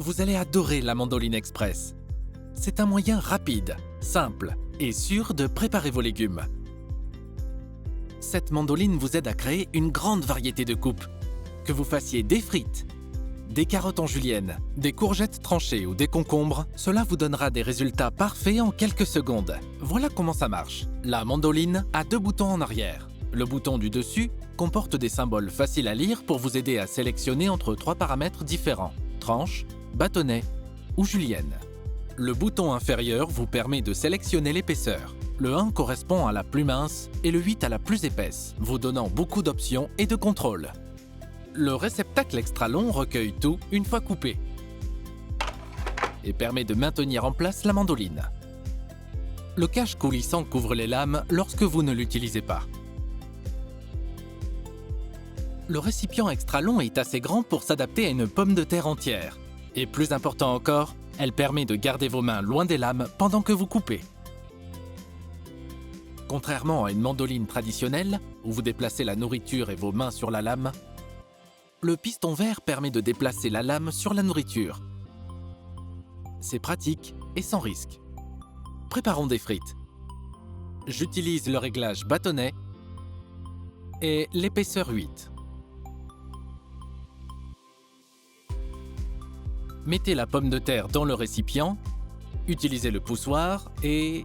Vous allez adorer la Mandoline Express. C'est un moyen rapide, simple et sûr de préparer vos légumes. Cette mandoline vous aide à créer une grande variété de coupes. Que vous fassiez des frites, des carottes en julienne, des courgettes tranchées ou des concombres, cela vous donnera des résultats parfaits en quelques secondes. Voilà comment ça marche. La mandoline a 2 boutons en arrière. Le bouton du dessus comporte des symboles faciles à lire pour vous aider à sélectionner entre 3 paramètres différents: tranche, bâtonnet ou julienne. Le bouton inférieur vous permet de sélectionner l'épaisseur. Le 1 correspond à la plus mince et le 8 à la plus épaisse, vous donnant beaucoup d'options et de contrôle. Le réceptacle extra long recueille tout une fois coupé et permet de maintenir en place la mandoline. Le cache coulissant couvre les lames lorsque vous ne l'utilisez pas. Le récipient extra long est assez grand pour s'adapter à une pomme de terre entière. Et plus important encore, elle permet de garder vos mains loin des lames pendant que vous coupez. Contrairement à une mandoline traditionnelle, où vous déplacez la nourriture et vos mains sur la lame, le piston vert permet de déplacer la lame sur la nourriture. C'est pratique et sans risque. Préparons des frites. J'utilise le réglage bâtonnet et l'épaisseur 8. Mettez la pomme de terre dans le récipient, utilisez le poussoir et...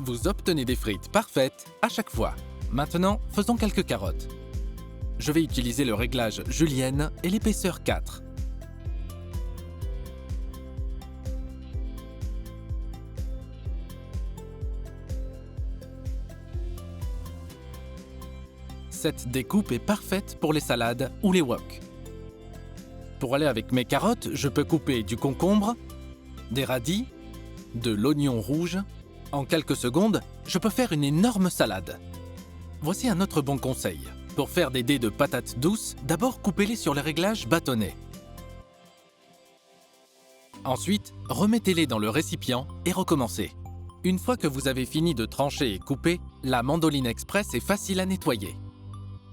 vous obtenez des frites parfaites à chaque fois. Maintenant, faisons quelques carottes. Je vais utiliser le réglage julienne et l'épaisseur 4. Cette découpe est parfaite pour les salades ou les wok. Pour aller avec mes carottes, je peux couper du concombre, des radis, de l'oignon rouge. En quelques secondes, je peux faire une énorme salade. Voici un autre bon conseil. Pour faire des dés de patates douces, d'abord coupez-les sur le réglage bâtonnet. Ensuite, remettez-les dans le récipient et recommencez. Une fois que vous avez fini de trancher et couper, la Mandoline Express est facile à nettoyer.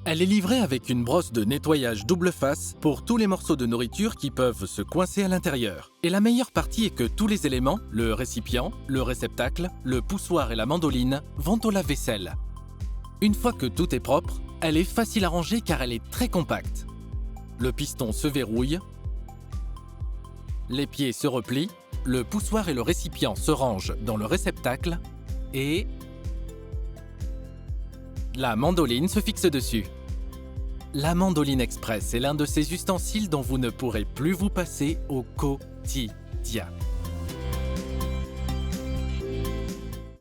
Elle est livrée avec une brosse de nettoyage double face pour tous les morceaux de nourriture qui peuvent se coincer à l'intérieur. Et la meilleure partie est que tous les éléments, le récipient, le réceptacle, le poussoir et la mandoline, vont au lave-vaisselle. Une fois que tout est propre, elle est facile à ranger car elle est très compacte. Le piston se verrouille, les pieds se replient, le poussoir et le récipient se rangent dans le réceptacle et... la mandoline se fixe dessus. La Mandoline Express est l'un de ces ustensiles dont vous ne pourrez plus vous passer au quotidien.